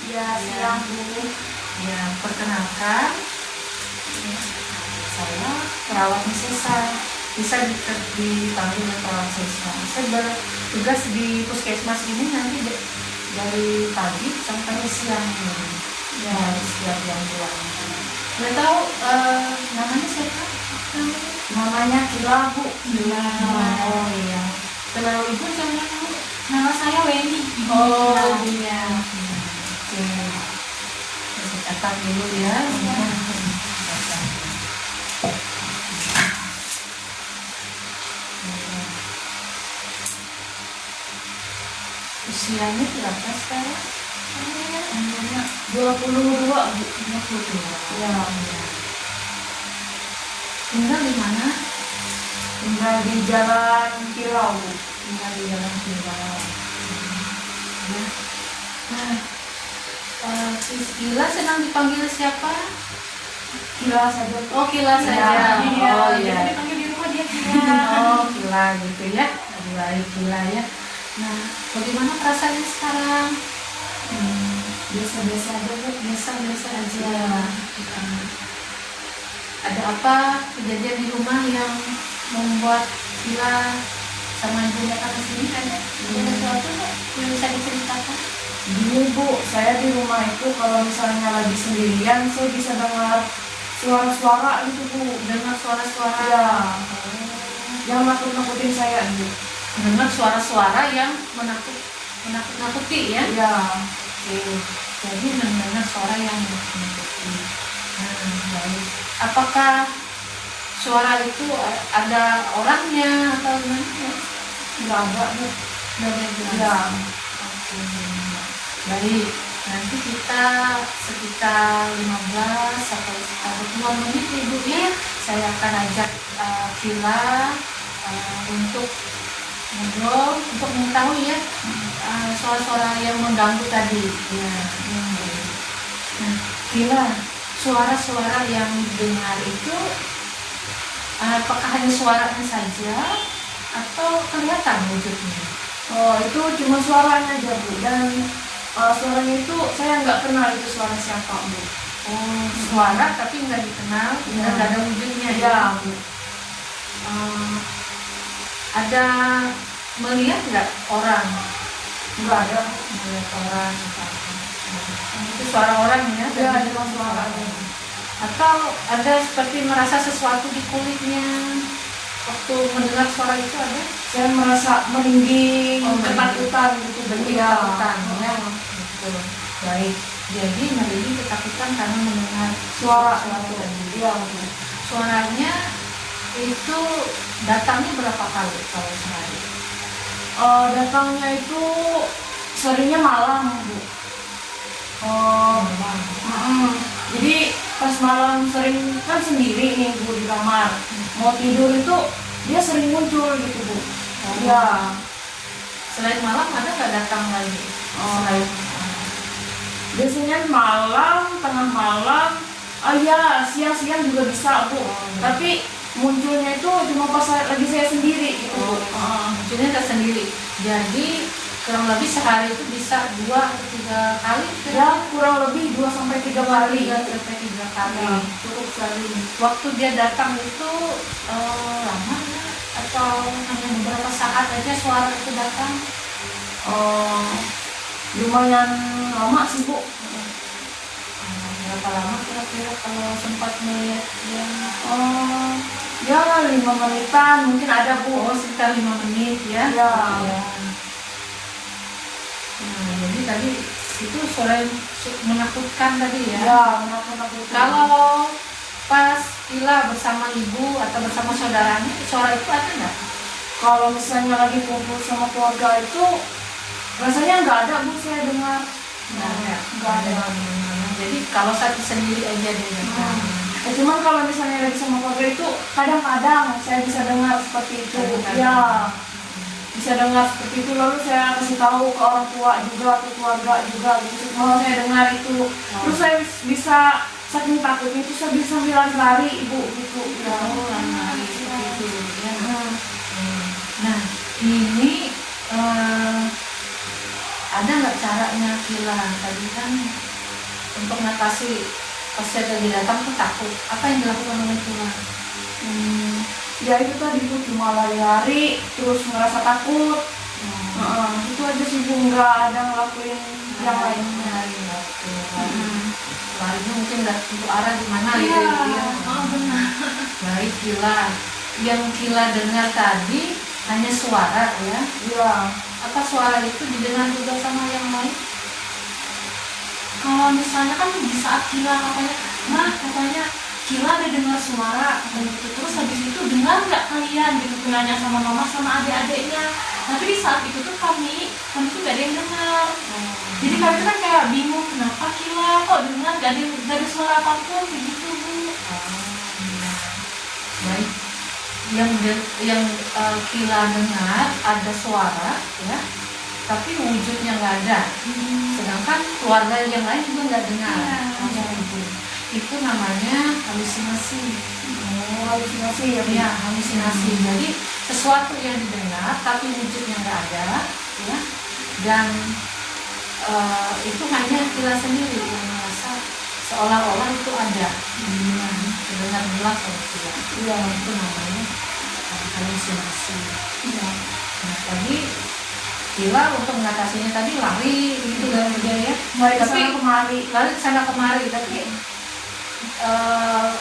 Ya, siang Bu. Ya, perkenalkan, saya perawat Sesa. Bisa dipanggil perawat Sesa. Saya bertugas di puskesmas ini nanti dari pagi sampai siang. Ya, setiap jam 2. Nggak tahu namanya siapa? Namanya Kila Bu. Bila. Oh iya. Kenal ibu sama kamu? Nama saya Weni. Oh iya. Oke. Saya catat dulu ya. Usianya berapa sekarang? Umurnya 22 Bu. 22. Ya. Tinggal di mana? Tinggal di Jalan Kilau Bu. Tinggal di Jalan Kilau. Ya. Nah, Kila senang dipanggil siapa? Kila saja. Oh, Kila saja. Iya. Oh iya. Jadi dipanggil di rumah dia Kila. Oh, Kila gitu ya. Lebih baik Kila ya. Nah, bagaimana perasaannya sekarang? Biasa-biasa aja Bu. Biasa-biasa aja. Ada apa kejadian di rumah yang membuat Kila sama ibu datang ke sini? Ada sesuatu nggak yang bisa diceritakan? Gini Bu, saya di rumah itu kalau misalnya lagi sendirian, saya bisa dengar suara-suara gitu Bu. Dengar suara-suara. Ya, yang nakut-nakutin saya Bu. Dengar suara-suara yang menakut-nakuti ya? Ya, Oke. Jadi mendengar suara yang menakut-nakuti. Baik. Apakah suara itu ada orangnya atau gimana? nggak ada Bu. Dari Ya, Oke. Baik. Nanti kita sekitar 15 sampai sekitar 20 menit Ibu ya. Saya akan ajak Kila untuk ngobrol untuk mengetahui ya suara-suara yang mengganggu tadi. Ya. Nah, Kila, suara-suara yang didengar itu apakah hanya suaranya saja atau kelihatan wujudnya? oh itu cuma suaranya aja Bu. Dan suaranya itu saya nggak kenal itu suara siapa Bu. Oh, suara tapi nggak dikenal, Ya. nggak ada wujudnya ya. Ya Bu. Ada melihat nggak orang? Nggak ada. Melihat orang itu suara orang ya? Ya, cuma suaranya. Atau ada seperti merasa sesuatu di kulitnya waktu mendengar suara itu ada? Saya merasa merinding, Oh, ketakutan gitu Bu. Ya. Ketakutan ya. Betul. Baik. Jadi merinding ketakutan karena mendengar Suara suatu. Iya Bu. Suaranya itu datangnya berapa kali kalau sehari? Datangnya itu seringnya malam Bu. Jadi pas malam sering kan sendiri nih Bu di kamar. Mau tidur itu dia sering muncul gitu Bu. Ya. Selain malam ada nggak datang lagi? Selain Biasanya malam, tengah malam, ya siang-siang juga bisa Bu. Tapi munculnya itu cuma pas lagi saya sendiri gitu Bu. munculnya tersendiri. Jadi kurang lebih sehari itu bisa 2 atau 3 kali gitu Ya kurang lebih 2 sampai 3 kali. 3 sampai 3 kali. Ya, cukup sekali. Waktu dia datang itu lama ya? Atau hanya beberapa saat aja suara itu datang? Lumayan lama sih Bu. Berapa lama kira-kira kalau sempat melihat dia? Ya 5 menitan mungkin ada Bu. Oh, sekitar 5 menit ya? Ya. Nah, jadi tadi itu suara yang menakutkan tadi ya? Ya, menakut-nakutin. Kalau pas Kila bersama ibu atau bersama saudaranya, suara itu ada nggak? Kalau misalnya lagi kumpul sama keluarga itu rasanya nggak ada Bu, saya dengar. Nggak ada. Jadi kalau satu sendiri aja dia datang. Cuman kalau misalnya lagi sama keluarga itu kadang-kadang saya bisa dengar seperti itu. Ya, bisa dengar seperti itu, lalu saya kasih tahu ke orang tua juga, ke keluarga juga gitu. Kalau saya dengar itu, terus saya bisa saking takutnya itu saya bisa lari Ibu gitu. Ya. Lari seperti itu ya. Nah, ini ada nggak caranya Kila? Tadi kan untuk mengatasi pas saya lagi datang tuh takut. Apa yang dilakukan oleh Kila? Ya itu tadi Bu, cuma lari-lari terus ngerasa takut. Itu aja sih Bu, nggak ada ngelakuin yang lainnya. Larinya mungkin nggak untuk arah di mana Iya, gitu ya. benar. Baik Kila. Yang Kila dengar tadi hanya suara ya. Iya. Apa suara itu didengar juga sama yang lain? Kalau misalnya kan di saat Kila katanya Kila ada dengar suara dan gitu, terus habis itu dengar nggak kalian gitu, nanya sama mama sama adik-adiknya. Tapi di saat itu tuh kami tuh nggak ada yang dengar. Jadi kami tuh kan kayak bingung, kenapa Kila kok dengar nggak ada suara apapun begitu Bu. Iya. Baik. Yang Kila dengar ada suara ya, tapi wujudnya nggak ada. Sedangkan keluarga yang lain juga nggak dengar. Iya. Itu namanya halusinasi. Halusinasi ya Bu. Ya, halusinasi. Jadi sesuatu yang didengar tapi wujudnya nggak ada, ya. Dan itu hanya Kila sendiri yang merasa seolah-olah itu ada. Terdengar jelas oleh Kila. Iya. Itu namanya halusinasi. Iya. Nah, tadi Kila untuk mengatasinya tadi lari gitu kan dia ya. Lari ke Tapi sana kemari. lari ke sana kemari, tapi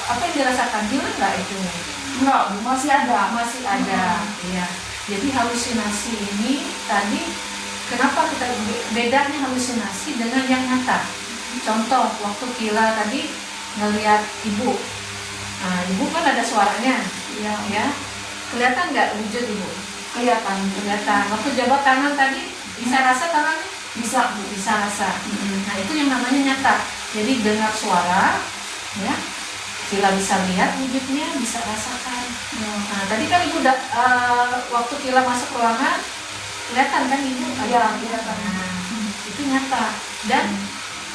apa yang dirasakan hilang nggak itu? Enggak Bu, masih ada. Masih ada. Iya. Jadi halusinasi ini tadi kenapa kita bedanya halusinasi dengan yang nyata? Contoh waktu Kila tadi ngelihat ibu. Nah, ibu kan ada suaranya, Iya. ya. Kelihatan nggak wujud ibu? Kelihatan. Kelihatan. Waktu jabat tangan tadi bisa rasa tangannya? Bisa Bu. Bisa rasa. Nah, itu yang namanya nyata. Jadi dengar suara, ya. Kila bisa lihat wujudnya, bisa rasakan. Nah, tadi kan ibu waktu Kila masuk ruangan, kelihatan kan ibu? Iya, kelihatan. Nah, itu nyata. Dan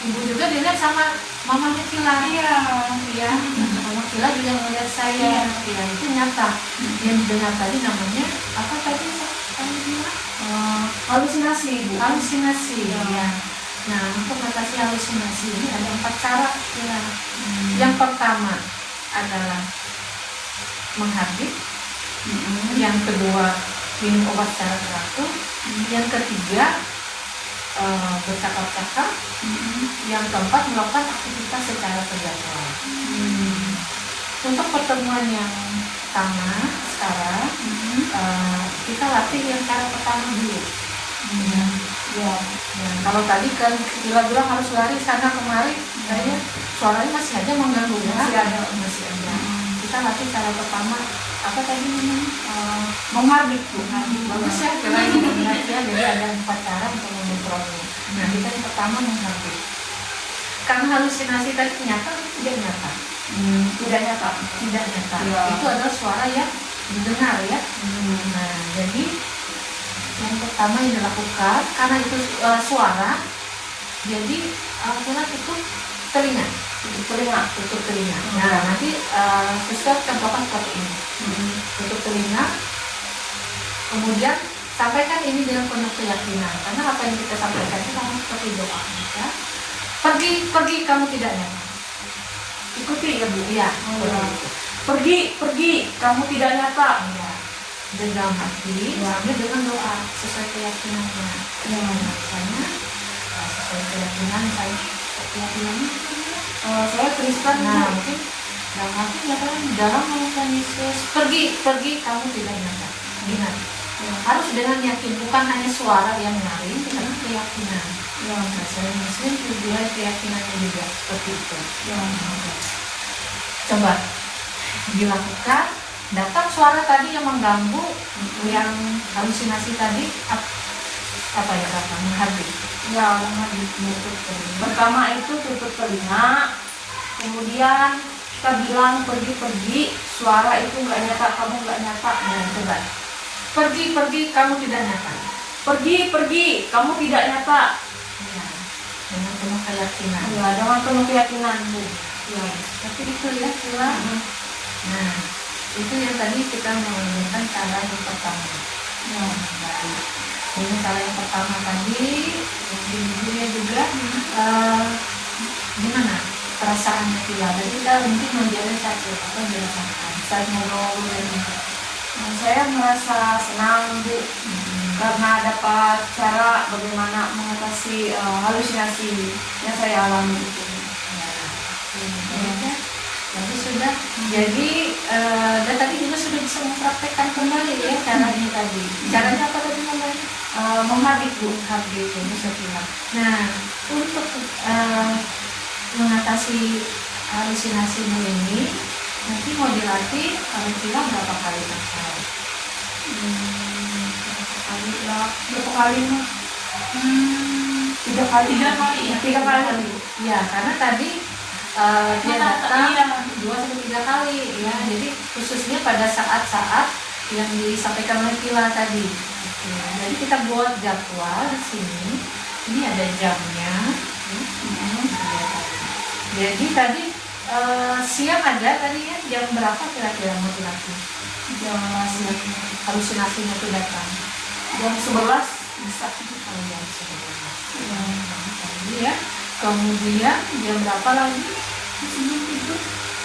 ibu juga dilihat sama mamanya Kila. Iya. Ya, mama Kila juga melihat saya. Ya, itu nyata. Yang didengar tadi namanya apa tadi? Kamu bilang? Halusinasi Bu. Halusinasi. Ya. Nah, untuk mengatasi halusinasi ini ada 4 cara. Ya. Yang pertama adalah menghabis. Yang kedua minum obat secara teratur. Yang ketiga bercakap-cakap. Yang keempat melakukan aktivitas secara terjadwal. Untuk pertemuan yang pertama sekarang kita latih yang cara pertama dulu. Ya, kalau tadi kan Kila bilang harus lari sana kemari, kayaknya suaranya masih aja mengganggu ya. Masih ada. Kita latih cara pertama apa tadi namanya? Menghabis Bu. Bagus ya, Kila ini benar ya. Jadi ada 4 cara untuk mengontrolnya. Nah, kita yang pertama menghabis. Karena halusinasi tadi nyata atau tidak nyata? Tidak nyata. Tidak nyata. Ya. Itu adalah suara yang didengar ya. Nah, jadi yang pertama yang dilakukan karena itu suara, jadi Kila tutup telinga. Tutup telinga. Nah, nanti suster contohkan seperti ini. Tutup telinga, kemudian sampaikan ini dengan penuh keyakinan. Karena apa yang kita sampaikan itu sama seperti doa. Ya. Pergi, kamu tidak nyata. Ikuti ya Bu. Iya. Pergi, kamu tidak nyata. Iya. Dan dalam hati, sambil dengan doa sesuai keyakinannya. Misalnya sesuai keyakinan saya, keyakinannya. Saya Kristen Bu. Nah, mungkin dalam hati nyatakan dalam nama Tuhan Yesus, pergi, kamu tidak nyata. Ingat, harus dengan yakin, bukan hanya suara yang nyaring, tapi keyakinan. Nah, saya Muslim juga keyakinannya juga seperti itu. Coba dilakukan. Datang suara tadi yang mengganggu, yang halusinasi tadi, apa ya kata? Menghabis. Ya, menghabis. Pertama itu tutup telinga, kemudian kita bilang pergi, suara itu nggak nyata, kamu nggak nyata. Nah, coba. Pergi, kamu tidak nyata. Pergi, kamu tidak nyata. Ya, dengan penuh keyakinan. Ya, dengan penuh keyakinan Bu. Ya, tapi itu ya Kila. Nah, itu yang tadi kita menggunakan cara yang pertama. Baik. Ini cara yang pertama tadi, Kila. Jadi kita mungkin menjalin satu apa dirasakan saat ngobrol dan Saya merasa senang Bu karena dapat cara bagaimana mengatasi halusinasi yang saya alami itu. ya. Jadi sudah, jadi dan tadi juga sudah bisa mempraktekkan kembali ya caranya tadi. Caranya apa tadi namanya? Menghabis Bu. Habis itu bisa bilang. Nah, untuk mengatasi halusinasimu ini nanti mau dilatih kalau bilang berapa kali pakai? Berapa kali mah? 3 kali. 3 kali ya. 3 kali. Ya, karena tadi dia datang 2 sampai 3 kali ya. Jadi khususnya pada saat-saat yang disampaikan oleh Kila tadi. Oke, jadi kita buat jadwal di sini. Ini ada jamnya. Jadi tadi siang ada tadi ya, jam berapa kira-kira mau dilatih? Jam Siang halusinasinya itu datang. jam 11 bisa. Kalau jam 11. Tadi ya. Kemudian jam berapa lagi?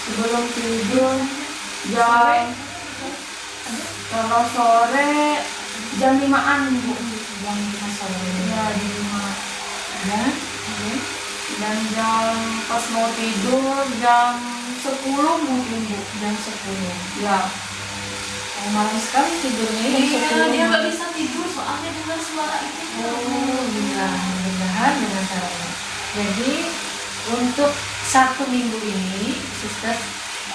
Sebelum tidur jam kalau sore jam 5-an Bu. Jam 5 sore. Ya, jam 5. Ya. Dan jam pas mau tidur jam 10 mungkin Bu. Jam 10. Ya. Oh, malam sekali tidurnya jam Iya, 10. dia nggak bisa tidur soalnya dengar suara itu. Oh, iya, mudah-mudahan dengan cara ini. Jadi untuk 1 minggu ini suster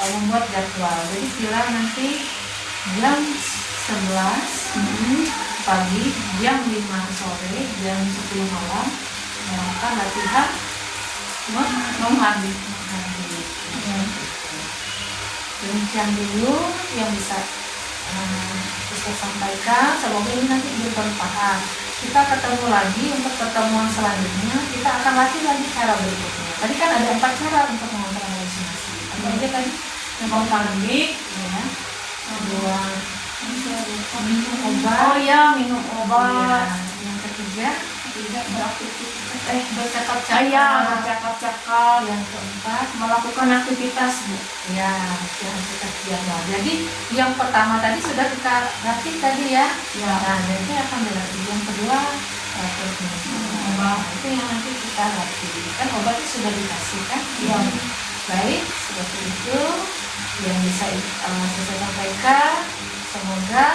membuat jadwal. Jadi Kila nanti jam 11 pagi, jam 5 sore, jam 10 malam melakukan latihan Menghabis. Demikian dulu yang bisa suster sampaikan. Semoga ini nanti bermanfaat. Kita ketemu lagi untuk pertemuan selanjutnya. Kita akan latih lagi cara berikutnya. Tadi kan ada 4 cara untuk mengontrol halusinasi. Apa aja tadi? Menghabis. Ya. Kedua, minum obat. Oh ya, minum obat. Ya. Yang ketiga, Tidak beraktivitas. bercakap-cakap. Iya, bercakap-cakap. Yang keempat, Melakukan aktivitas Bu. ya, yang kita jaga. Jadi yang pertama tadi sudah kita latih tadi ya. Ya. Nah, nanti akan dilatih. Yang kedua, teratur minum obat. Itu yang nanti kita latih. Kan obatnya sudah dikasih kan? Iya. Baik, seperti itu yang bisa saya sampaikan. Semoga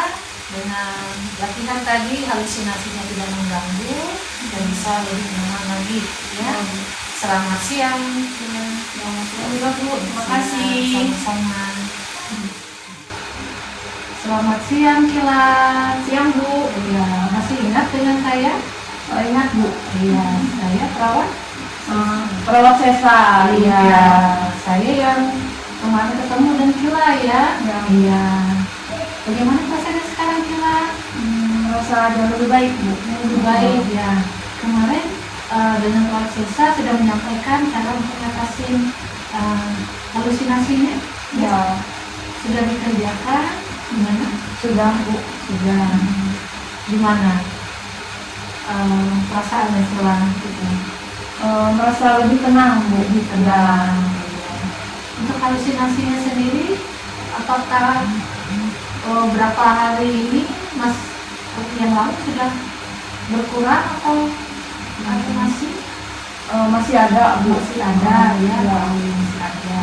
dengan latihan tadi halusinasinya tidak mengganggu dan bisa lebih nyaman lagi ya. Selamat siang. Selamat Bu. Terima kasih. Sama-sama. Selamat siang Kila. Siang Bu. Iya, masih ingat dengan saya? Ingat Bu. Iya, saya perawat. Perawat sesar. Iya, saya yang kemarin ketemu dengan Kila ya. Ya. Iya. Bagaimana rasanya sekarang Kila? Merasa jauh lebih baik Bu. Lebih baik ya. Kemarin dengan Pak Sesa sudah menyampaikan cara untuk mengatasi halusinasinya. Ya. Sudah dikerjakan? Gimana? Sudah Bu. Sudah. Gimana perasaannya setelah itu? Merasa lebih tenang Bu. Lebih tenang. Untuk halusinasinya sendiri, apakah berapa hari ini Mas yang lalu sudah berkurang atau masih? Masih ada Bu. Masih ada ya, Ya. masih ada.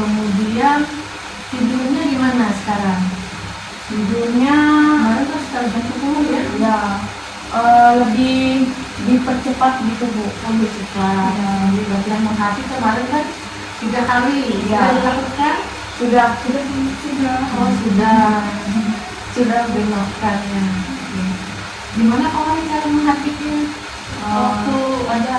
Kemudian tidurnya gimana sekarang? Tidurnya Kemarin kan sekitar jam 10 ya? ya lebih dipercepat gitu Bu. Lebih cepat. Ya. Jadi latihan menghati kemarin kan 3 kali Ya. sudah dilakukan? Sudah. Oh sudah dilakukannya. Gimana kemarin cara menghatinya? Waktu ada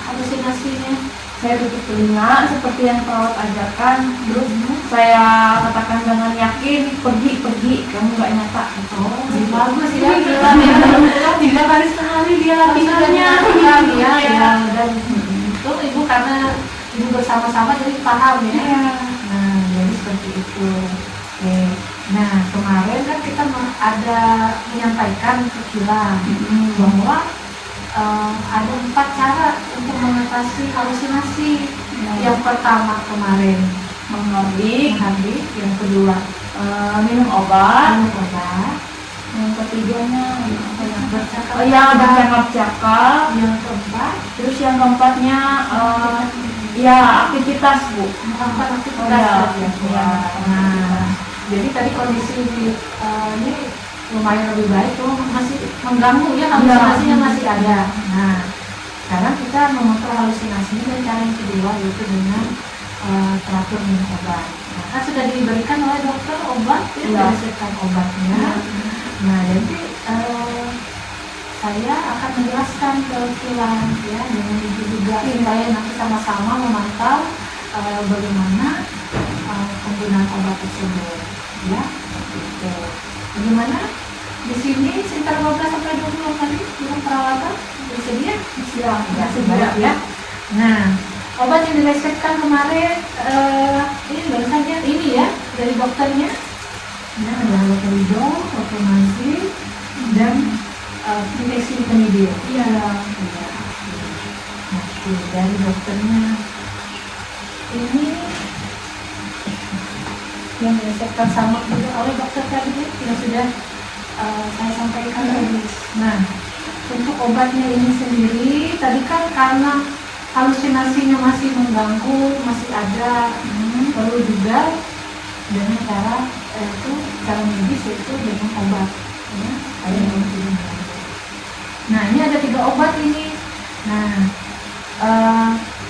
halusinasinya? Saya tutup telinga seperti yang perawat ajarkan. Terus saya katakan dengan yakin, pergi, kamu nggak nyata. Oh, bagus ya, Kila ya. 3 kali sehari dia latihannya. Iya, ya. Dan itu ibu karena ibu bersama-sama jadi paham ya. Iya. Nah, jadi seperti itu. Oke. Nah, kemarin kan kita ada menyampaikan ke Kila bahwa ada 4 cara untuk mengatasi halusinasi. Yang pertama kemarin menghabis, yang kedua minum obat, minum obat, yang ketiganya apa ya? bercakap, Oh ya, bercakap-cakap. yang keempat Terus yang keempatnya ya aktivitas Bu. melakukan aktivitas Oh, iya. ya. Iya. Nah, jadi tadi kondisi ini lumayan lebih baik, tuh masih mengganggu ya, halusinasinya masih ada. Nah, sekarang kita mengontrol halusinasinya dengan cara yang kedua, yaitu dengan teratur minum obat. Nah, kan sudah diberikan oleh dokter obat, ya, Iya. diresepkan obatnya. Nah, jadi saya akan menjelaskan ke Kilan ya, dengan ibu juga supaya nanti sama-sama memantau bagaimana penggunaan obat tersebut ya. Gitu. Bagaimana di sini sekitar 12 sampai 20 kali dengan perawatan bersedia? Bersedia ya. Nah, obat yang diresepkan kemarin ini baru saja ini ya dari dokternya. Nah, ada haloperidol, otomasi dan Fluoxetine. Iya. Nah, dari dokternya ini yang diresepkan sama juga oleh dokter tadi yang sudah saya sampaikan tadi. Nah, untuk obatnya ini sendiri tadi kan karena halusinasinya masih mengganggu, masih ada, perlu juga dengan cara cara medis, yaitu dengan obat ya, supaya tidak mengganggu. Nah, ini ada 3 obat ini. Nah,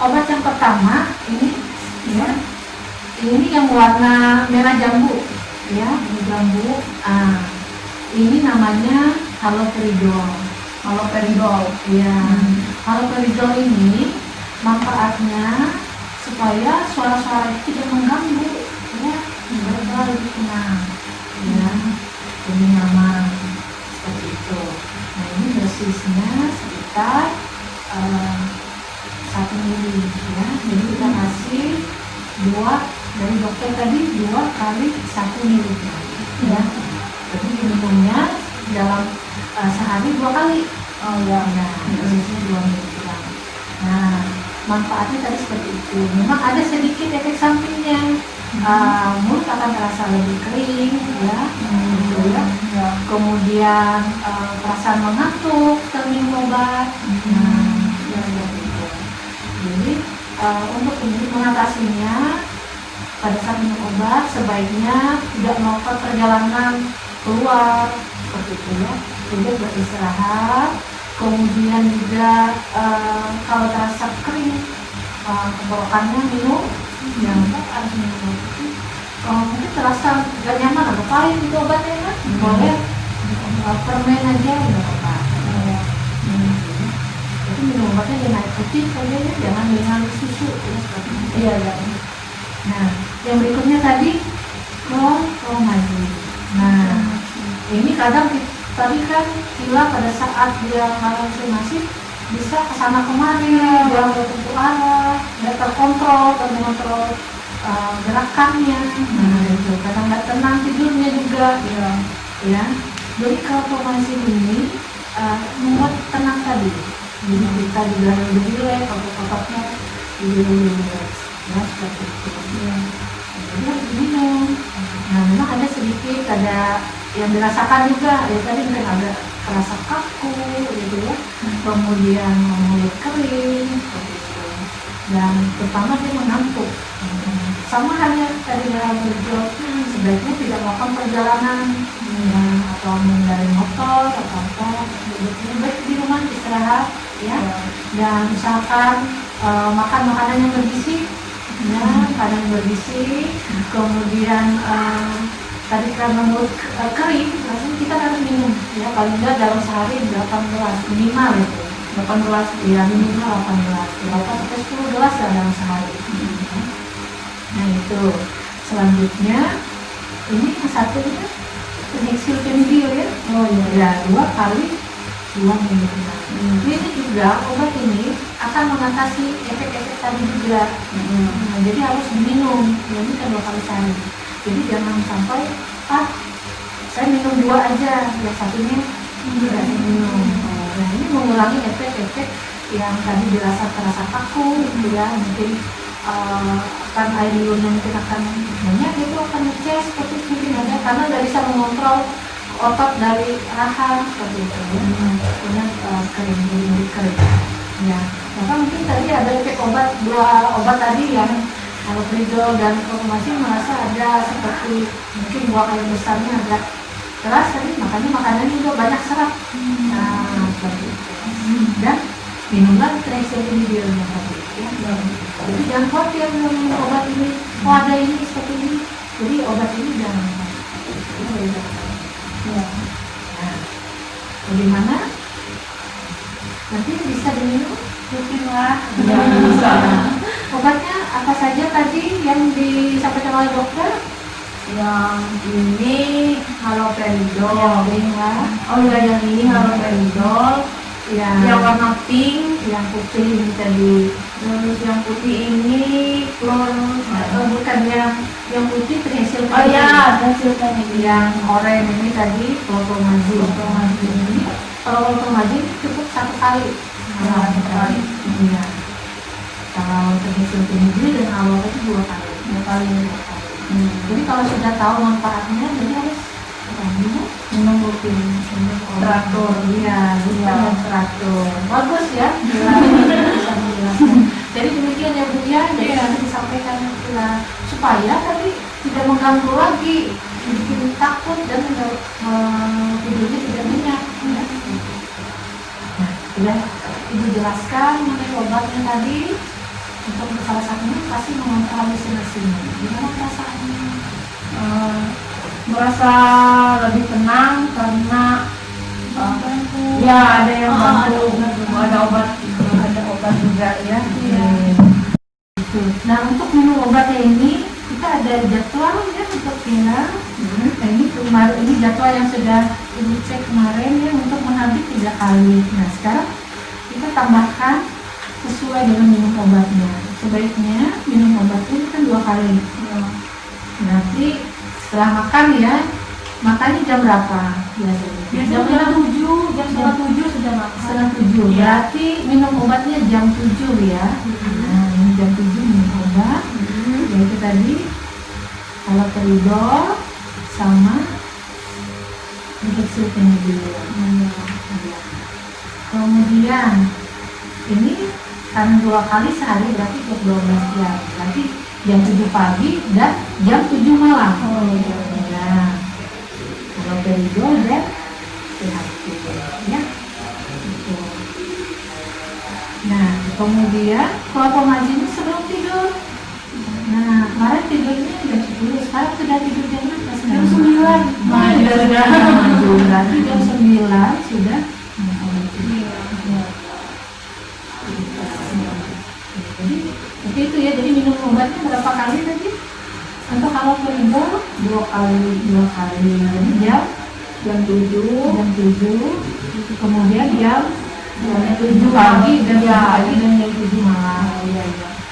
obat yang pertama ini ya, ini yang warna merah jambu ya, ini jambu. Ini namanya haloperidol. Haloperidol. Ya, haloperidol ini manfaatnya supaya suara-suara itu tidak mengganggu ya, mereka lebih tenang ya, lebih nyaman seperti itu. Nah, ini dosisnya sekitar 1 mili ya, jadi kita kasih 2 dari dokter tadi, 2 kali 1 mili ya. Jadi diminumnya dalam sehari 2 kali. Oh ya. Nah, dosisnya 2 mili. Nah, manfaatnya tadi seperti itu. Memang ada sedikit efek sampingnya. Mulut akan terasa lebih kering ya, gitu ya. Kemudian perasaan mengantuk setelah minum obat. Ya, gitu. Jadi untuk ini mengatasinya, pada saat minum obat sebaiknya tidak melakukan perjalanan keluar seperti itu ya. Jadi beristirahat. Kemudian juga kalau terasa kering tenggorokannya, minum yang harus minum. Kalau mungkin terasa gak nyaman atau pahit itu obatnya kan, boleh permen aja nggak apa-apa. Jadi minum obatnya dengan air putih saja ya, jangan dengan susu ya, seperti itu. Iya, iya. Nah, yang berikutnya tadi chlorpromazine. Nah, ini kadang tadi kan Kila pada saat dia halusinasi bisa kesana kemari, dia nggak tentu arah, nggak terkontrol, dan mengontrol gerakannya. Nah, itu kadang nggak tenang tidurnya juga. Ya. Jadi chlorpromazine ini membuat tenang tadi. Jadi kita juga lebih rileks, otot-ototnya lebih rileks. Ya, seperti itu. Jadi harus diminum. Nah, memang ada sedikit, ada yang dirasakan juga, ya tadi mungkin ada terasa kaku gitu ya, kemudian mulut kering seperti itu, dan terutama dia mengantuk. Sama halnya tadi dalam berjual, sebaiknya tidak melakukan perjalanan ya, atau mengendarai motor atau apa, lebih baik di rumah istirahat ya, dan usahakan makan makanan yang bergizi ya, makanan yang bergizi, kemudian tadi karena mulut kering, langsung kita harus minum ya, paling enggak dalam sehari 8 gelas minimal itu. 8 gelas ya, minimal 8 gelas, 8 sampai 10 gelas lah dalam sehari. Nah, itu selanjutnya ini yang satunya Fluoxetine ya. Oh iya, ya 2 kali 2 mili. Ini juga obat ini akan mengatasi efek-efek tadi juga. Nah, jadi harus diminum, jadi kan 2 kali sehari. Jadi jangan sampai saya minum 2 aja, yang satunya tidak minum. Nah, ini mengurangi efek-efek yang tadi terasa kaku gitu ya, mungkin akan air liurnya mungkin akan banyak, itu akan ngecas seperti itu ya, karena nggak bisa mengontrol otot dari rahang seperti itu ya. Kemudian kering, jadi kering ya. Maka mungkin tadi ada efek obat, dua obat tadi yang haloperidol dan klomazin merasa ada seperti mungkin buah kayu besarnya agak keras tadi, makanya makanannya juga banyak serat. Nah seperti itu. Dan minumlah triacylphenidilnya tadi ya. Jadi jangan khawatir minum obat ini, oh ada ini seperti ini, jadi obat ini jangan ya. Nah, bagaimana? Nanti bisa diminum rutin lah. Ya, bisa. Obatnya apa saja tadi yang disampaikan oleh dokter? Yang ini haloperidol. Yang ini lah. Oh iya, yang ini haloperidol. Yang warna pink, yang putih ini tadi. terus yang putih ini Bukan yang putih triacylphenidil. oh ya, triacylphenidil. Yang oranye ini tadi klomazin. Ini kalau klomazin cukup 1 kali. Satu kali. Iya. Kalau triacylphenidil dan awalnya itu 2 kali. 2 kali. Jadi kalau sudah tahu manfaatnya, jadi harus minum rutin, Teratur. Iya, rutin dan teratur. Bagus ya. Bisa menjelaskan. Jadi demikian ya Bu ya, jadi nanti disampaikan pula supaya tadi tidak mengganggu lagi, bikin takut dan tidurnya tidak nyenyak. Ya. Nah, sudah Ibu jelaskan mengenai obatnya tadi. Untuk salah satunya pasti mengontrol halusinasinya. Gimana perasaannya? Merasa lebih tenang karena ya ada yang bantu, ada obat juga ya. Nah, untuk minum obatnya ini kita ada jadwal ya untuk Vina. Nah, ini jadwal yang sudah Ibu cek kemarin ya, untuk menghabis 3 kali. Nah, sekarang kita tambahkan sesuai dengan minum obatnya. Sebaiknya minum obatnya kan 2 kali. Nanti setelah makan ya, makannya jam berapa biasanya? Jam 7, jam setengah 7 sudah makan. Setengah 7. Berarti minum obatnya jam 7 ya. Nah, ini jam 7 minum obat. Yaitu tadi haloperidol sama triacylphenidil. Kemudian ini karena 2 kali sehari berarti 12 jam. Berarti jam 7 pagi dan jam 7 malam. Nah, haloperidol dan triacylphenidil ya. Gitu. Nah, kemudian klomazin sebelum tidur. Nah, kemarin tidurnya jam 10, sekarang sudah tidur jam berapa? Jam 9. Sudah maju. Berarti jam 9 sudah jadi itu ya, jadi minum obatnya berapa kali tadi? Untuk haloperidol 2 kali. Jadi jam 7, kemudian jam 7 pagi dan jam 7 malam.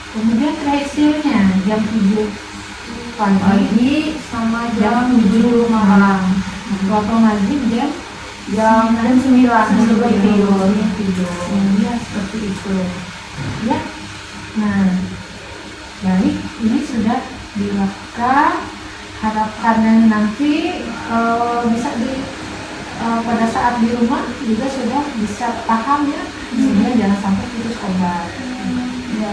Kemudian triacylnya jam 7 pagi sama jam 7 malam. Klomazin jam 9 sebelum tidur. Ya, seperti itu. Ya. Nah, baik, ini sudah dilakukan. Harapannya nanti bisa pada saat di rumah juga sudah bisa paham ya, sehingga jangan sampai putus obat. Ya.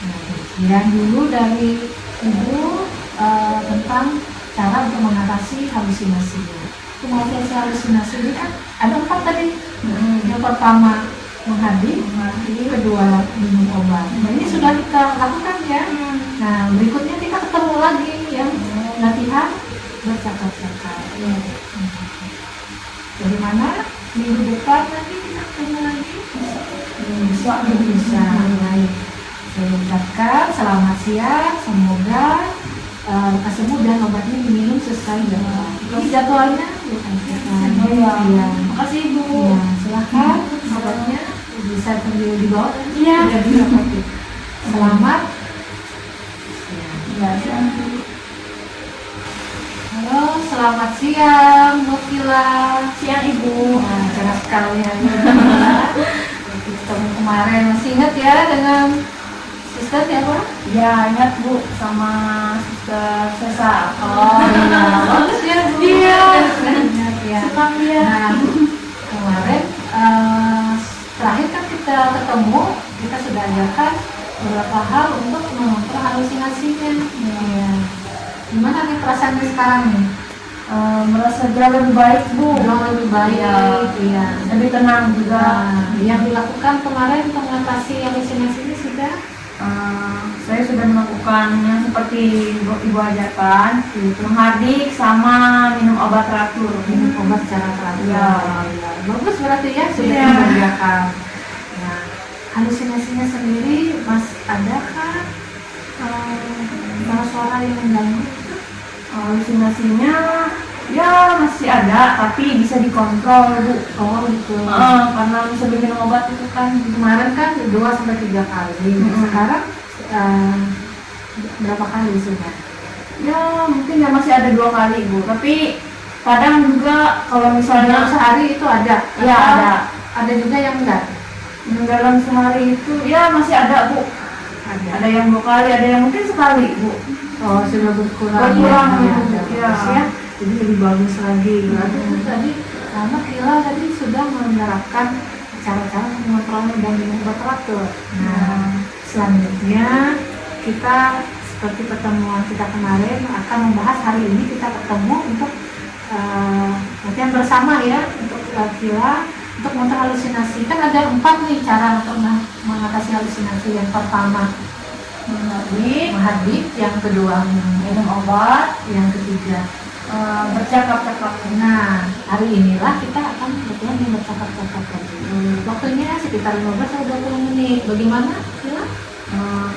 Nah, sekian dulu dari Ibu tentang cara untuk mengatasi halusinasinya. Untuk mengatasi halusinasi ini kan ada 4 tadi. Yang pertama menghadiri, kedua minum obat. Nah, ini sudah kita lakukan ya. Nah, berikutnya kita ketemu lagi yang latihan bercakap-cakap. Dari mana? Minggu depan nanti kita ketemu lagi. Bisa. Baik. Saya ucapkan selamat siang. Semoga kesembuh dan obatnya diminum sesuai jadwal. Ini jadwalnya bukan ya. Makasih Ibu. Ya, silahkan obatnya bisa sambil dibawa. Iya. Selamat. Ya, Halo, selamat siang Bu Kila. siang Ibu. Nah, cerah sekali hari ini. Ketemu kemarin, masih ingat ya dengan Suster siapa? Ya ingat Bu sama Suster Sesa. Oh iya, bagus ya Bu. Iya. Ingat ya. Senang ya. Nah, kemarin terakhir kan kita ketemu, kita sudah ajarkan beberapa hal untuk mengontrol halusinasinya. Ya. Gimana nih perasaannya sekarang nih? Merasa jauh lebih baik Bu. Jauh lebih baik, iya. Lebih tenang juga. Nah, yang dilakukan kemarin untuk mengatasi halusinasi ini sudah Saya sudah melakukan yang seperti Ibu ajarkan, menghardik sama minum obat teratur. minum obat secara teratur. Iya. Ya. Bagus berarti ya sudah Iya. dikerjakan. Nah, halusinasinya sendiri adakah suara yang mengganggu? Halusinasinya ya masih ada, tapi bisa dikontrol Bu. Oh gitu. Karena bisa bikin obat itu kan. Kemarin kan 2-3 kali. Sekarang berapa kali sudah? Ya mungkin ya masih ada 2 kali Bu, tapi kadang juga kalau Dalam misalnya sehari itu ada? ya Atau ada. Ada juga yang enggak? Dalam sehari itu ya masih ada Bu. Ada yang 2 kali, ada yang mungkin sekali Bu. Oh, sudah berkurang. Berkurang, ya. ya. Bagus ya. Jadi lebih bagus lagi. Berarti itu tadi karena Kila tadi sudah menerapkan cara-cara mengontrolnya dan minum obat teratur. Nah, selanjutnya kita seperti pertemuan kita kemarin akan membahas hari ini kita ketemu untuk latihan bersama ya untuk Kila untuk mengontrol halusinasi. Kan ada 4 nih cara untuk mengatasi halusinasi. Yang pertama menghardik, yang kedua Minum obat, yang ketiga bercakap-cakap. nah, hari inilah kita akan kebetulan bercakap-cakap lagi. Waktunya sekitar 15 atau 20 menit. Bagaimana? Ya?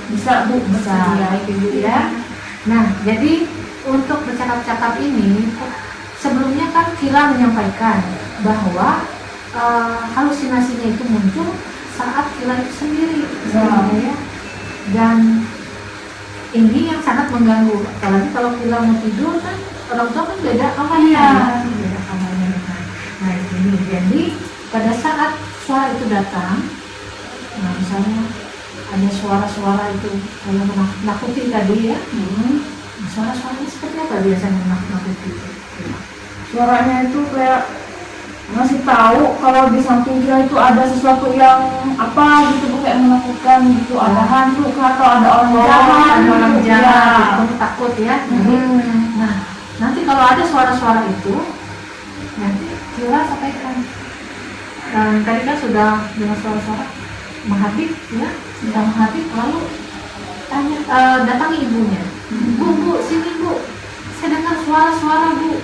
Bisa Bu, Bisa, ya. baik Ibu ya. Nah, jadi untuk bercakap-cakap ini sebelumnya kan Kila menyampaikan bahwa halusinasinya itu muncul saat Kila itu sendiri, ya. Dan ini yang sangat mengganggu. Apalagi kalau Kila mau tidur kan orang tua kan beda kamarnya, Iya. beda kamarnya. Nah ini jadi pada saat suara itu datang, nah misalnya ada suara-suara itu kayak menakuti tadi ya. Suara-suaranya seperti apa biasanya menakuti? Suaranya itu kayak ngasih tahu kalau di samping kita itu ada sesuatu yang apa gitu Bu, kayak menakutkan gitu, ada hantu atau ada orang jahat. Ada orang gitu. jahat, Ya. kamu takut ya. Nah, nanti kalau ada suara-suara itu, nanti Kila sampaikan. Tadi kan sudah dengan suara-suara menghabis, ya, sudah menghabis, lalu tanya, datangi ibunya. Bu, sini Bu, saya dengar suara-suara Bu.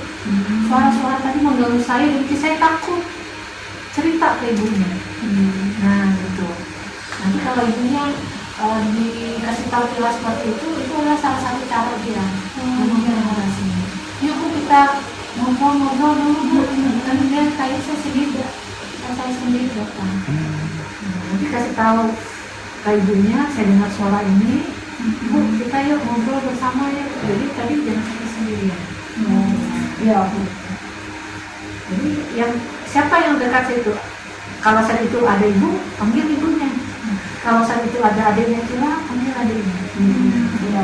Suara-suara tadi mengganggu saya dan bikin saya takut. Cerita ke ibunya. Nah, gitu. Nanti kalau ibunya dikasih tahu Kila seperti itu adalah salah satu cara dia mengatasinya. Yuk Bu, kita ngobrol-ngobrol dulu Bu. Kan dia kayak saya sendiri datang. Nanti kasih tahu ke ibunya, saya dengar suara ini. Bu, kita yuk ngobrol bersama ya. Jadi tadi jangan sampai sendirian. Iya Bu. Jadi siapa yang dekat situ? Kalau saat itu ada ibu, panggil ibunya. Kalau saat itu ada adiknya Kila, panggil adiknya. Iya.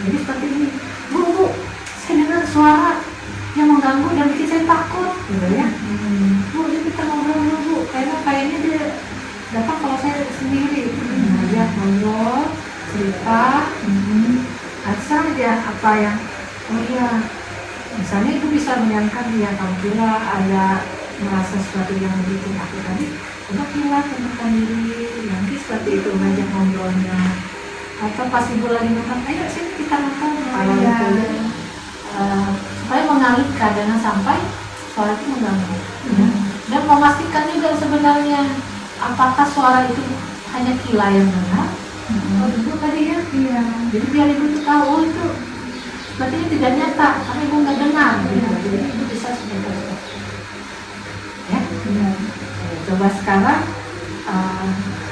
Jadi seperti ini. Bu, saya dengar suara yang mengganggu dan bikin saya takut, gitu ya. Bu, yuk kita ngobrol dulu Bu. Kayaknya dia datang kalau saya sendiri. Dia ngobrol, cerita, asal dia apa yang, oh iya, misalnya itu bisa menyanyikan dia kalau Kila ada merasa sesuatu yang begitu takut tadi, coba Kila tenangkan diri, nanti seperti itu ngajak ngobrolnya. Atau pas ibu lagi makan, ayo sini kita makan, kalau gitu ya. Supaya mengalihkan, jangan sampai suara itu mengganggu. Dan memastikan juga sebenarnya apakah suara itu hanya Kila yang dengar. Oh ibu tadi ya, iya. Jadi biar ibu itu tahu, oh itu berarti ini tidak nyata, karena ibu nggak dengar. Gitu. Jadi ibu bisa seperti itu. Ya. Coba sekarang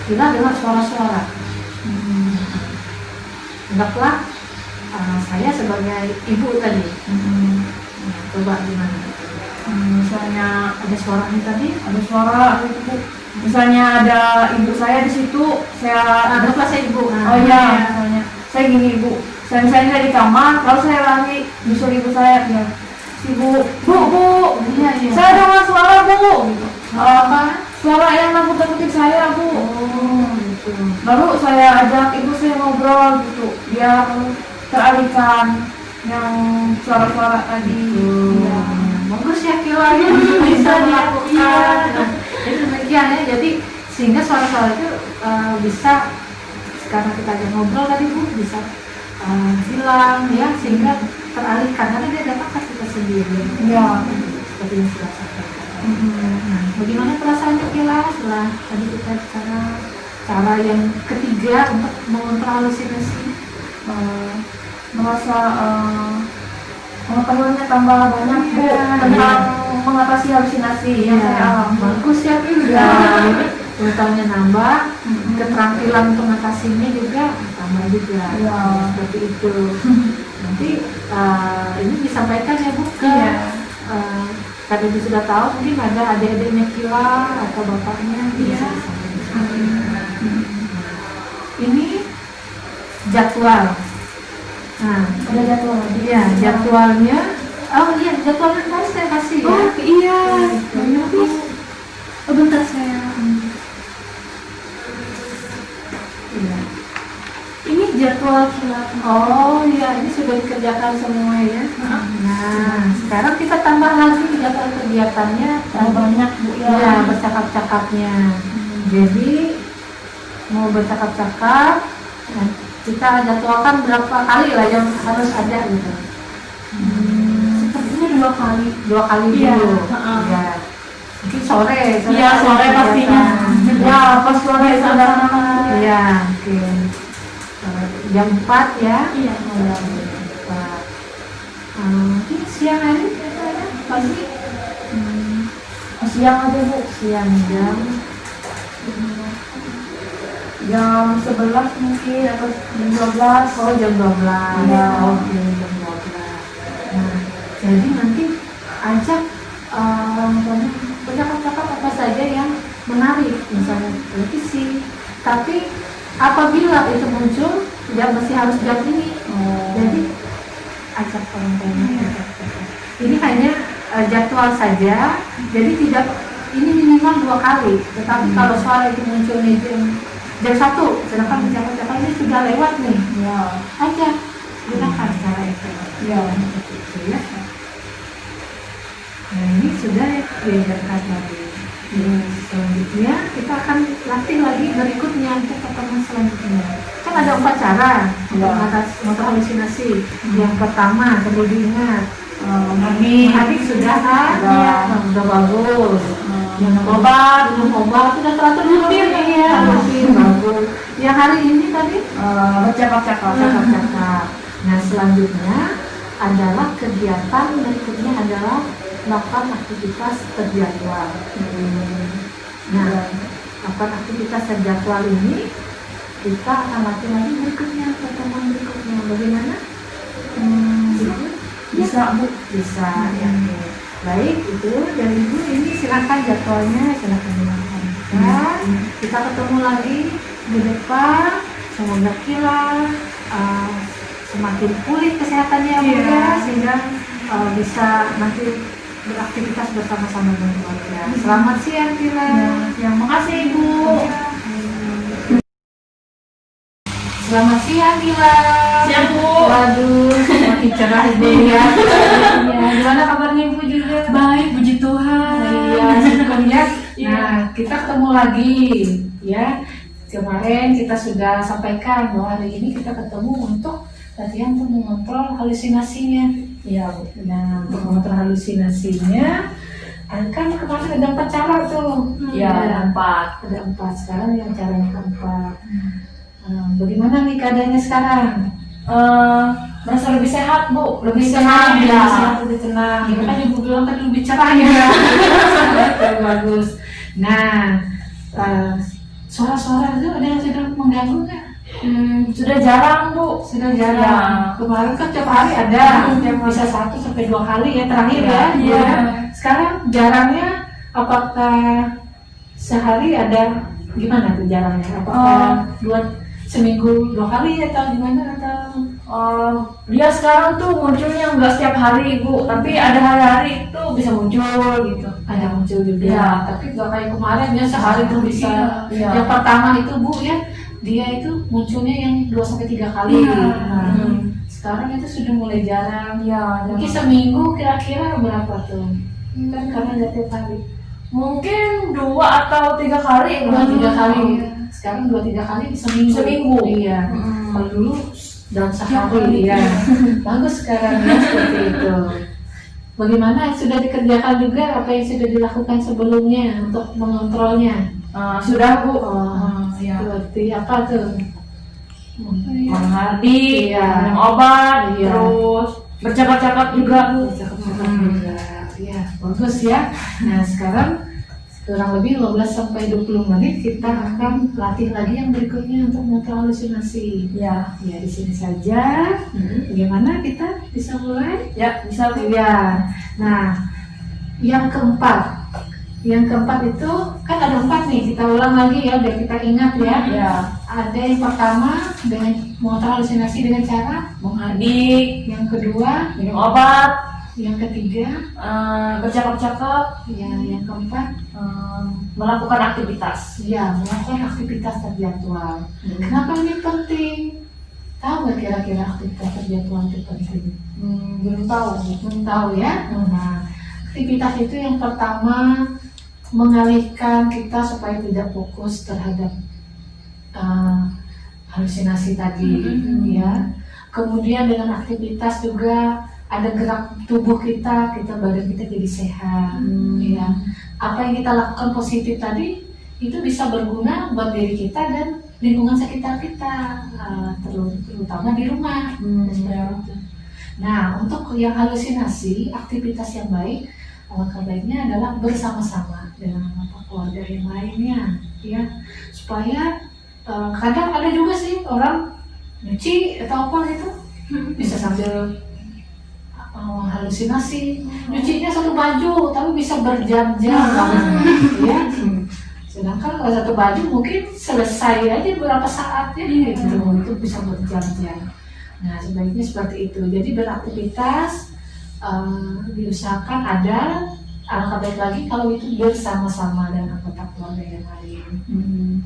Kila dengar suara-suara. Anggaplah saya sebagai ibu tadi. Coba gimana? Misalnya Ada suaranya tadi, ada suara gitu Bu. Misalnya ada ibu saya di situ, saya Anggaplah saya ibu. oh iya, misalnya saya gini ibu, saya di kamar, lalu saya lari nyusul ibu saya, ya ibu, bu, Iya, iya. saya dengar suara bu, gitu. Apa? Suara yang nakut-nakutin saya bu. Oh, gitu. Lalu saya ajak ibu saya ngobrol gitu, biar teralihkan yang suara-suara tadi. Iya. Bagus ya Kila ya, bisa dilakukan. Nah, jadi demikian ya. Jadi sehingga suara-suara itu bisa, karena kita ada ngobrol tadi Bu, bisa hilang ya, sehingga teralihkan karena dia datang kita sendiri. Iya. Seperti yang sudah saya katakan. Nah, bagaimana perasaannya Kila setelah tadi kita bicara cara yang ketiga untuk mengontrol halusinasi? Merasa pengetahuannya tambah banyak bu Iya. tentang mengatasi halusinasi yang saya alami. Bagus ya Bu. Iya. Pengetahuannya nambah, keterampilan untuk mengatasinya juga tambah juga. Iya. Seperti itu. Nanti ini disampaikan ya Bu ke Iya. karena Ibu sudah tahu mungkin ada adik-adiknya Kila atau bapaknya Iya. bisa disampaikan. Ini jadwal. Nah, Ada jadwal. iya jadwalnya. Oh iya jadwalnya tadi saya kasih ya. Oh iya. Banyak Bu. Oh, bentar saya. Iya. Ini jadwal kilat. Oh iya, ini sudah dikerjakan semua ya. Nah, sekarang kita tambah lagi jadwal kegiatannya. Banyak bu ya. Ya, bercakap-cakapnya. Jadi mau bercakap-cakap, nah, kita jadwalkan berapa kali lah yang harus ada gitu. Sepertinya 2 kali. 2 kali Iya, dulu. heeh. Ya. Mungkin sore. Iya, sore ada pastinya. kegiatan. Ya, pas sore saudara nama. Iya, mungkin jam 4 ya. Iya. Jam 4. Mungkin siang hari biasanya pagi. Siang aja bu. Siang Jam 11 mungkin atau jam 12. oh jam 12. Iya. Oke, jam 12. Nah, jadi nanti ajak orang tuanya bercakap-cakap apa saja yang menarik, misalnya televisi. Tapi apabila itu muncul, ya mesti harus jam ini. Jadi ajak orang tuanya bercakap-cakap. Ini hanya jadwal saja, jadi tidak ini minimal 2 kali. Tetapi kalau suara itu munculnya jam 1, sedangkan bercakap-cakap ini sudah lewat nih. Ya. Aja gunakan cara itu. Ya. Itu ya. Nah ini sudah diajarkan tadi. Selanjutnya kita akan latih lagi berikutnya untuk pertemuan selanjutnya. Kan ada 4 cara untuk mengatasi halusinasi. Yang pertama perlu diingat. Habis sudah kan? Sudah. Sudah bagus. Yang Obat. belum obat sudah teratur Rutin, iya. Rutin bagus. Yang hari ini tadi Bercakap-cakap. cakap-cakap. Nah selanjutnya adalah kegiatan berikutnya adalah melakukan aktivitas terjadwal. Nah, melakukan aktivitas terjadwal ini kita akan latih lagi berikutnya, pertemuan berikutnya. Bagaimana? Bisa bu. Bisa ya. Baik, itu dari Ibu ini silakan jadwalnya, silakan dilakukan. Kita ketemu lagi di depan. Semoga Kila semakin pulih kesehatannya Bu Iya. ya, sehingga bisa nanti beraktivitas bersama-sama dengan keluarga. Selamat siang Kila. Yang makasih ibu. Selamat siang Kila. Siang, Bu. Waduh, semakin cerah Ibu ya. Ya, gimana kabarnya Ibu juga? Baik, puji Tuhan. Iya, syukur ya. Iya. Nah, kita ketemu lagi ya. Kemarin kita sudah sampaikan bahwa hari ini kita ketemu untuk latihan untuk mengontrol halusinasinya. Ya, Bu. Nah, untuk mengontrol halusinasinya kan kemarin ada 4 cara tuh. Ya, ada 4. Ada 4. Sekarang yang cara yang keempat. Bagaimana nih keadaannya sekarang? Merasa lebih sehat bu. Lebih tenang, sehat, ya. lebih tenang. Ya, kan ibu bilang tadi lebih cerah Iya, ya. bagus. Nah, suara-suara itu ada yang sudah mengganggu nggak? Sudah jarang bu. Sudah jarang. Ya. Kemarin kan tiap hari ada, bisa 1 sampai 2 kali ya terakhir ya. Iya. Sekarang jarangnya apakah sehari ada gimana tuh jalannya? Apakah seminggu 2 kali atau gimana atau? Dia sekarang tuh munculnya nggak setiap hari Bu, tapi ada hari-hari itu bisa muncul gitu. Ada muncul juga, Ya. tapi nggak kayak kemarin ya sehari tuh bisa. Iya. Yang pertama itu Bu ya, dia itu munculnya yang 2-3 kali. Iya. Nah, sekarang itu sudah mulai jarang. Ya, Mungkin seminggu kira-kira berapa tuh? Kan karena nggak tiap hari. mungkin 2 atau 3 kali. 2-3 kali. Sekarang 2-3 kali di seminggu. Seminggu. Iya. Hmm. Kalau dulu dalam sehari ya. Bagus sekarang ya seperti itu. Bagaimana sudah dikerjakan juga apa yang sudah dilakukan sebelumnya untuk mengontrolnya? Sudah Bu. Ya. Seperti apa tuh? Menghadi, Iya. minum obat, Iya. terus bercakap-cakap juga Bu. Cakep-cakep juga. Ya, bagus ya. Nah, sekarang kurang lebih 15-20 menit kita akan latih lagi yang berikutnya untuk mengontrol halusinasi. Ya, Ya, di sini saja. Bagaimana kita bisa mulai? ya bisa Bu. Ya. Nah, yang keempat. Yang keempat itu kan ada 4 nih. Kita ulang lagi ya, biar kita ingat ya. Ya, Ada yang pertama dengan mengontrol halusinasi dengan cara, menghadi, yang kedua, minum obat, yang ketiga, bercakap-cakap, ya, yang keempat, melakukan aktivitas. ya, melakukan aktivitas terjadwal. Kenapa ini penting? Tahu nggak kira-kira aktivitas terjadwal itu penting? Belum tahu. Belum tahu ya. Nah, aktivitas itu yang pertama mengalihkan kita supaya tidak fokus terhadap halusinasi tadi, ya. Kemudian dengan aktivitas juga ada gerak tubuh kita badan kita jadi sehat, ya. Apa yang kita lakukan positif tadi itu bisa berguna buat diri kita dan lingkungan sekitar kita, terutama di rumah. Seperti itu. Nah, untuk yang halusinasi, aktivitas yang baik, alangkah baiknya adalah bersama-sama dengan keluarga yang lainnya, ya, supaya kadang ada juga sih orang nyuci atau apa gitu bisa sambil halusinasi, nyucinya satu baju tapi bisa berjam-jam ya. Sedangkan kalau satu baju mungkin selesai aja beberapa saat ya gitu, itu bisa berjam-jam. Nah, sebaiknya seperti itu. Jadi beraktivitas diusahakan ada, alangkah baik lagi kalau itu bersama-sama dengan anggota keluarga yang lain.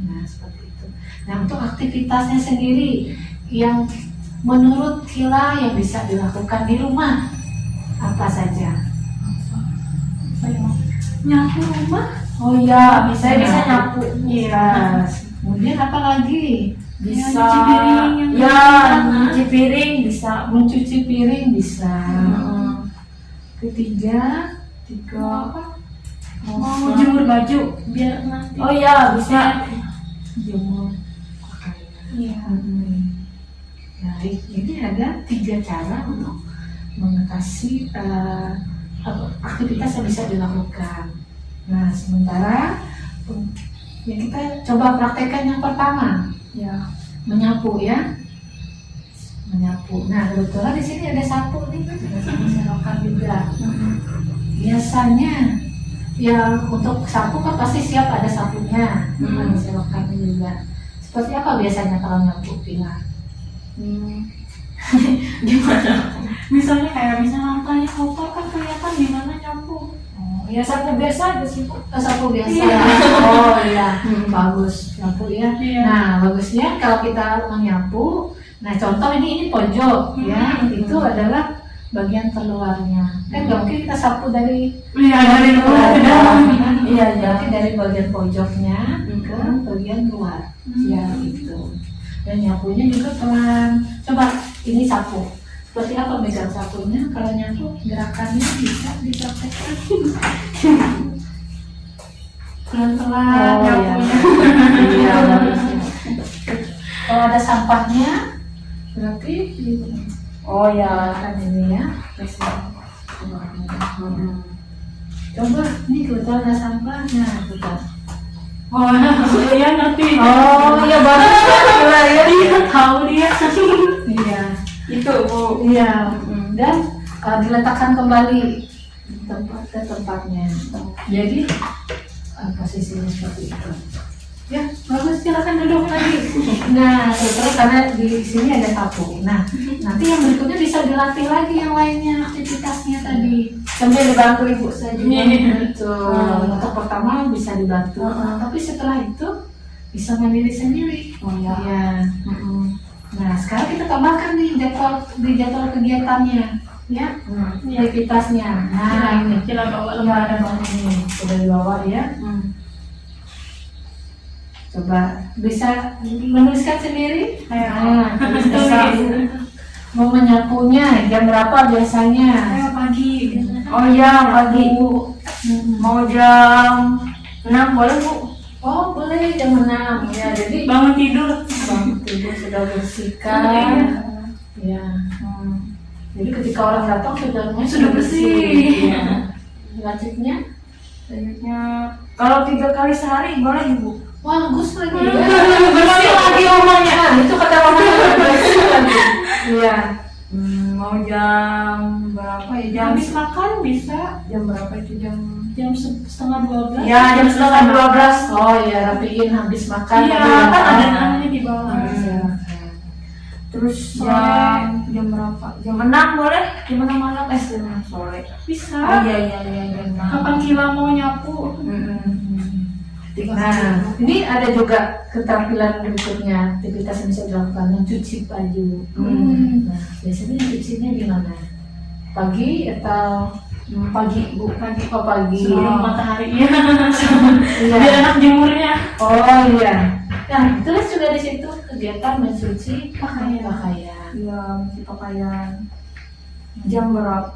Nah, seperti itu. Nah, untuk aktivitasnya sendiri yang menurut Kila yang bisa dilakukan di rumah apa saja? Nyapu rumah. Oh iya, saya bisa nyapu. Iya. Kemudian apa lagi? Bisa nyuci piring yang ya, di nyuci piring bisa. Mencuci piring bisa. Ketiga apa? Mau Jemur baju biar nanti. Oh iya, bisa. jemur. Iya. Baik, ini ada 3 cara untuk mengatasi aktivitas yang bisa dilakukan. Nah, sementara ya kita coba praktekkan yang pertama, Ya. menyapu ya, menyapu. Nah, kebetulan di sini ada sapu nih, ada sapu selokan juga. Biasanya ya untuk sapu kan pasti siap ada sapunya, ada selokannya juga. Seperti apa biasanya kalau nyapu, Pila? Gimana? Misalnya kayak lantainya kotor kan kelihatan gimana nyapu. Ya sapu biasa aja sih. Sapu biasa. Iya. Oh iya, bagus nyapu ya. Iya. Nah, bagusnya kalau kita menyapu, nah contoh ini pojok ya, itu adalah bagian terluarnya. Kan nggak mungkin kita sapu dari Iya, dari luar ke dalam. Iya, berarti dari bagian pojoknya ke bagian luar. Ya gitu. Dan nyapunya juga pelan. Coba ini sapu. Seperti apa megang sapunya? Kalau nyapu gerakannya bisa dipraktekkan. Pelan-pelan Oh, nyapunya. Iya, bagus ya. Kalau ada sampahnya, berarti Oh ya. kan ini ya. Coba, nih kebetulan ada sampahnya. Coba. Oh, iya nanti. Oh iya, bagus lah ya. Dia tahu dia. Iya. Itu Bu. Iya, dan diletakkan kembali tempat ke tempatnya. Jadi posisinya seperti itu. Ya, bagus, silakan duduk lagi. Nah, terus karena di sini ada sapu. Nah, nanti yang berikutnya bisa dilatih lagi yang lainnya aktivitasnya tadi. Sambil dibantu ibu saya juga. Betul. Untuk pertama bisa dibantu, tapi setelah itu bisa mandiri sendiri. Oh ya. Ya. Nah, sekarang kita tambahkan nih jadwal kegiatannya, ya, aktivitasnya. Nah, ini Kila bawa lembaran lembaran. ini sudah dibawa ya. Coba bisa menuliskan sendiri. Nah, bisa. Mau menyapunya jam berapa biasanya? Ayo pagi. Oh iya pagi bu. Mau jam 6 boleh bu? Oh, boleh jam 6 ya. Jadi Bangun tidur. bangun tidur sudah bersihkan. Ya. Jadi ketika orang datang sudah bersih. Ya. Lanjutnya, Selanjutnya kalau 3 kali sehari boleh ibu? wah, bagus lagi. Bersih lagi rumahnya. Nah, itu kata mama bersih lagi. Iya. Mau jam berapa ya? Jam Habis makan bisa jam berapa itu jam? jam setengah 12. Ya jam setengah 12. Oh iya, rapiin habis makan. Iya, tadi ya. kan ada namanya di bawah. Iya. Terus Sore. jam berapa? Jam 6 boleh? Jam 6 malam jam 6 sore. Bisa. Oh iya jam 6. Kapan Kila mau nyapu? Nah, ini ada juga keterampilan berikutnya, aktivitas yang bisa dilakukan, mencuci baju. Nah, biasanya cucinya di mana? Pagi atau Pagi bu. Pagi. oh, pagi? Sebelum matahari. Iya. Iya. Biar enak jemurnya. Oh iya. Nah, tulis juga di situ kegiatan mencuci pakaian. Iya masih pakaian. Jam berapa?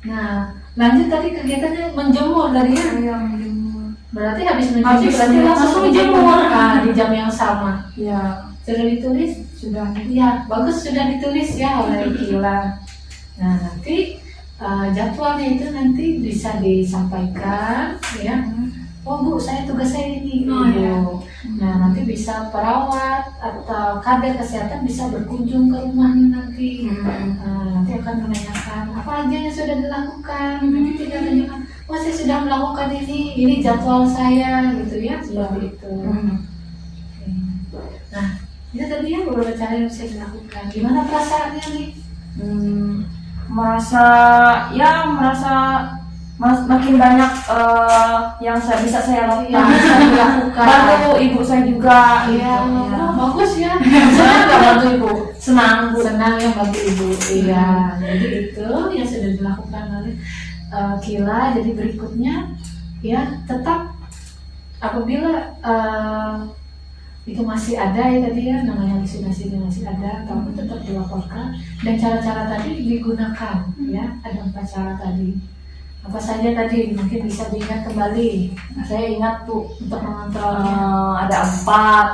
Nah, lanjut tadi kegiatannya menjemur tadi ya. Iya menjemur. Berarti habis mencuci Habis berarti langsung langsung menjemur. jemur. Nah, di jam yang sama. Iya Sudah ditulis? sudah. Iya, bagus sudah ditulis ya oleh Kila. Nah, nanti jadwalnya itu nanti bisa disampaikan ya. Oh Bu, tugas saya ini. Oh, iya. Nah, nanti bisa perawat atau kader kesehatan bisa berkunjung ke rumahnya nanti. Nanti akan menanyakan apa aja yang sudah dilakukan. Nanti tinggal tanyakan, wah saya sudah melakukan ini jadwal saya gitu ya, seperti itu. Nah, itu tadi ya beberapa cara yang bisa dilakukan. Gimana perasaannya nih? Merasa makin banyak yang bisa saya lakukan. Yang bisa dilakukan. Bantu ibu saya juga. Iya, Iya. bagus ya. Senang nggak bantu ibu? Senang bu. Senang yang bantu ibu. Iya, jadi itu yang sudah dilakukan oleh Kila. Jadi berikutnya ya tetap apabila itu masih ada ya tadi ya namanya halusinasi masih ada, tapi tetap dilaporkan dan cara-cara tadi digunakan ya. Ada 4 cara tadi. Apa saja tadi mungkin bisa diingat kembali. Saya ingat Bu untuk mengontrolnya. Ada 4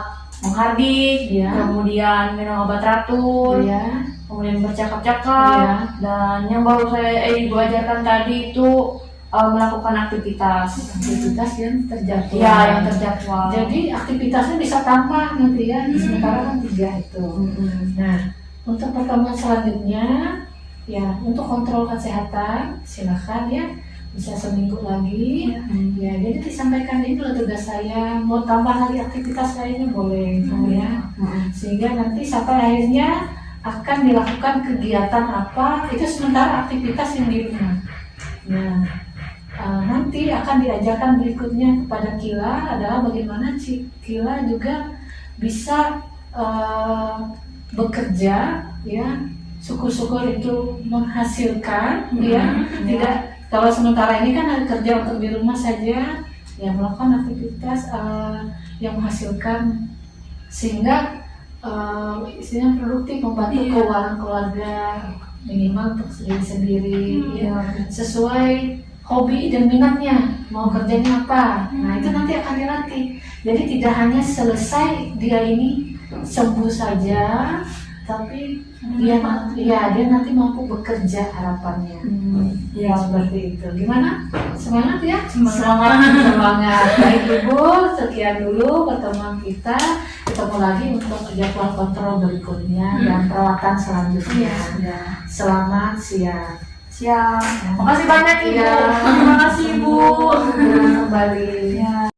menghardik, Iya. kemudian minum obat teratur, Iya. kemudian bercakap-cakap, Iya. dan yang baru saya ibu ajarkan tadi itu melakukan aktivitas. Aktivitas yang terjadwal. Iya yang terjadwal. Jadi aktivitasnya bisa tambah nanti ya. Sementara kan 3 itu. Nah, untuk pertemuan selanjutnya ya untuk kontrol kesehatan silakan ya bisa seminggu lagi ya. Jadi disampaikan ini loh tugas saya, mau tambah lagi aktivitas lainnya boleh ya. Sehingga nanti sampai akhirnya akan dilakukan kegiatan apa itu sementara aktivitas yang di rumah. Nah, nanti akan diajarkan berikutnya kepada Kila adalah bagaimana Kila juga bisa bekerja ya, syukur-syukur itu menghasilkan ya. Tidak kalau sementara ini kan ada kerja untuk di rumah saja ya, melakukan aktivitas yang menghasilkan sehingga istilahnya produktif, membantu keuangan keluarga minimal untuk diri sendiri ya, sesuai hobi dan minatnya mau kerjanya apa. Nah itu nanti akan dilatih. Jadi tidak hanya selesai dia ini sembuh saja, tapi dia nanti mampu bekerja harapannya. Ya seperti itu. Gimana? Semangat ya? Semangat. Baik Ibu, sekian dulu pertemuan kita. Ketemu lagi untuk jadwal kontrol berikutnya dan perawatan selanjutnya. Selamat siang. Siap. Makasih banyak ibu. Iya. Terima kasih ibu. Kembali. Ya.